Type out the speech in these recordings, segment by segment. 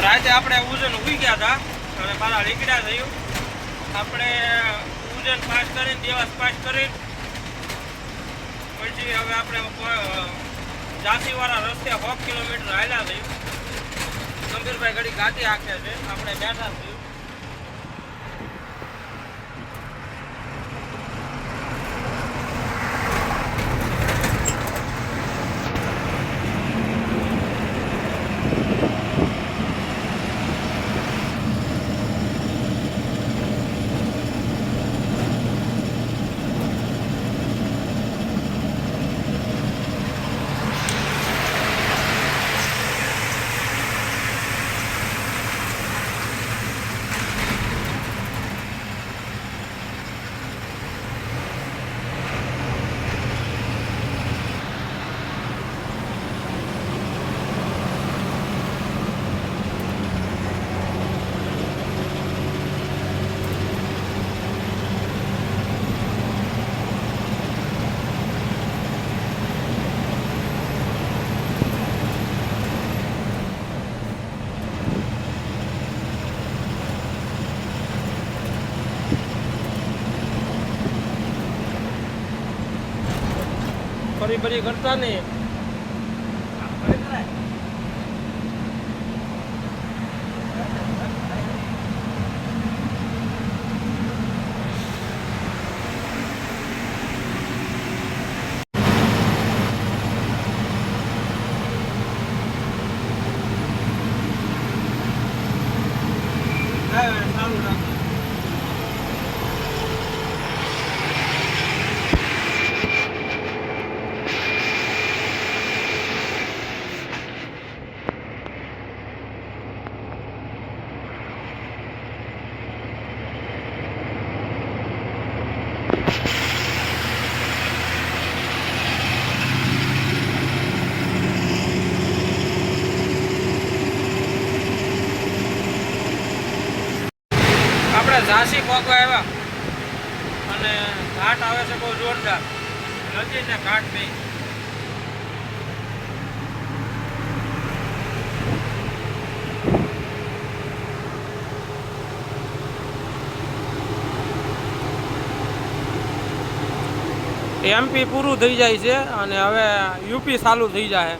રાતે આપણે ઉજન ઉઈ ગયા હતા અને મારા નીકળ્યા થયું. આપણે ઉજન પાસ કરીને દેવાસ પાસ કરીને પછી હવે આપણે ઝાંસીવાળા રસ્તે 100 કિલોમીટર હાલ્યા થયું. ગંભીરભાઈ ઘડી ગાડી હાંકે છે, આપણે બેઠા થયું. ફરી ફરી કરતા નહીં. સારું રાખો. આપણે ઝાંસી પહોંચવા આવ્યા અને ઘાટ આવે છે બહુ જોરદાર, નદી ને ઘાટ બે. એમપી પૂરું થઈ જાય છે અને હવે યુપી ચાલુ થઈ જાય.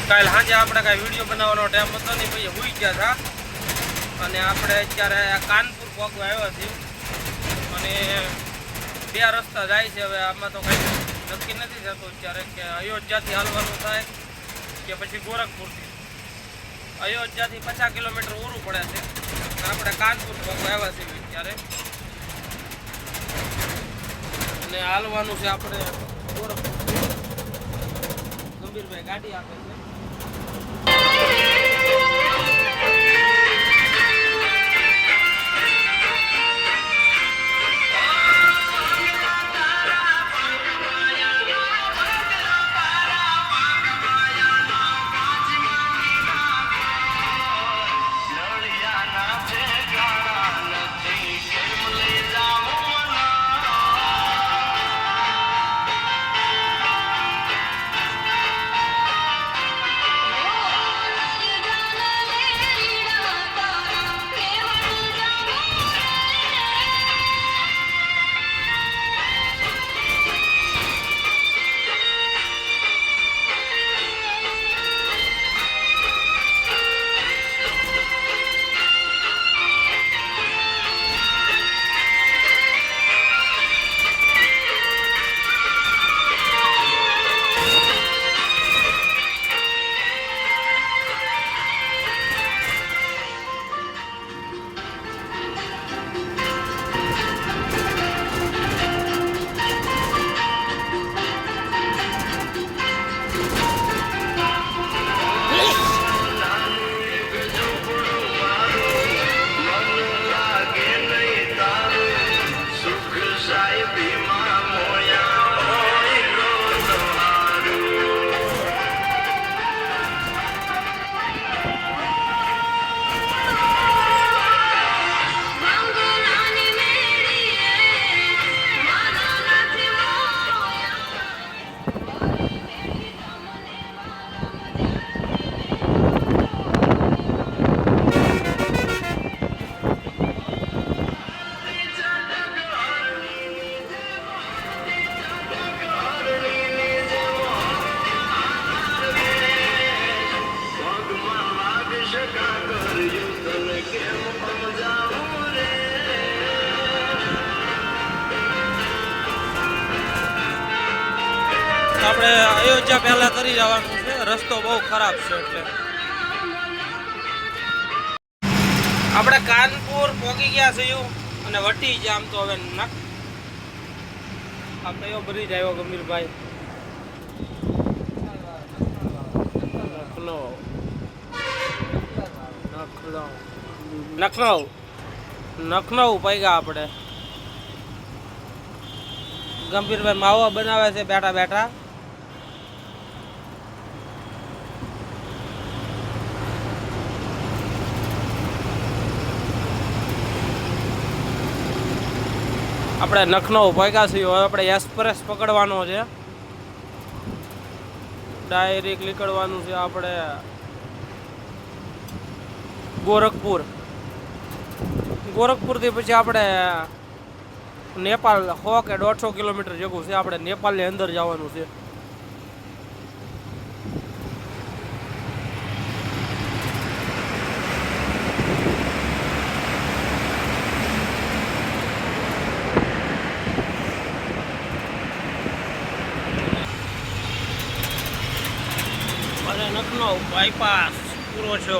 કાલ સાંજે આપણે કાંઈ વિડીયો બનાવવાનો ટાઈમ હતો નહીં, પછી હોઈ ગયા હતા અને આપણે અત્યારે કાનપુર પહોંચવા આવ્યા છીએ અને 2 રસ્તા જાય છે. હવે આમાં તો કંઈ નક્કી નથી થતું અત્યારે કે અયોધ્યાથી હાલવાનું થાય કે પછી ગોરખપુરથી. અયોધ્યાથી 50 કિલોમીટર ઓરું પડે છે. આપણે કાનપુર પહોંચવા આવ્યા છીએ અત્યારે અને હાલવાનું છે આપણે ગંભીરભાઈ ગાડી આપે છે. આપણે અયોધ્યા પહેલા તરી જવાનું છે. રસ્તો બહુ ખરાબ છે એટલે આપણે કાનપુર પહોંચી ગયા છીએ અને વટી ગયા. આમ તો હવે આ કયો બ્રિજ આવ્યો ગંભીરભાઈ? નખનઉ પૈગા આપણે. ગંભીરભાઈ માવો બનાવે છે બેઠા બેઠા. આપણે નખનઉ પૈગા છીએ. હવે આપણે એક્સપ્રેસ પકડવાનો છે. ડાયરેક્ટ નીકળવાનું છે આપણે ગોરખપુર. ગોરખપુરથી પછી આપણે નેપાળ 100 કે 150 કિલોમીટર જેવું છે. આપણે નેપાળની અંદર જવાનું છે. અને નખનઉ બાયપાસ પૂરો છે.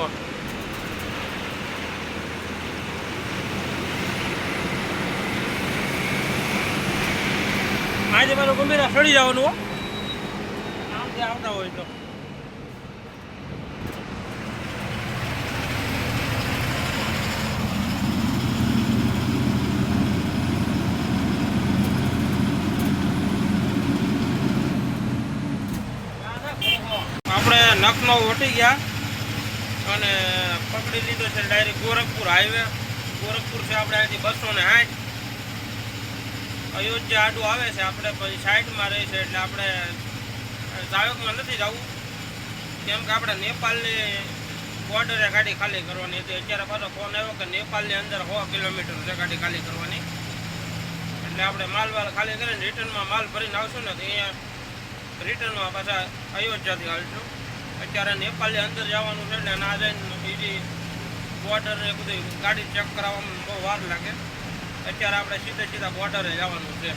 આજે મારું ગંભીર સડી જવાનું હો. આમથી આવતા હોય તો આપણે નખનઉ વટી ગયા અને પકડી લીધો છે ડાયરેક્ટ ગોરખપુર હાઈવે. ગોરખપુર છે આપણે અહીંથી 260. અયોધ્યા આડું આવે છે. આપણે પછી સાઈડમાં રહી છે એટલે આપણે જાવકમાં નથી જવું, કેમ કે આપણે નેપાળની બોર્ડરે ગાડી ખાલી કરવાની હતી. અત્યારે પાછો ફોન આવ્યો કે નેપાળની અંદર 100 કિલોમીટર છે ગાડી ખાલી કરવાની. એટલે આપણે માલ ખાલી કરીને રિટર્નમાં માલ ભરીને આવશું ને તો અહીંયા રિટર્નમાં પાછા અયોધ્યાથી હાલશું. અત્યારે નેપાળની અંદર જવાનું છે એટલે ના જઈને બીજી બોર્ડર ને બધી ગાડી ચેક કરાવવામાં બહુ વાર લાગે. અત્યારે આપણે સીધા બોર્ડરે જવાનું છે.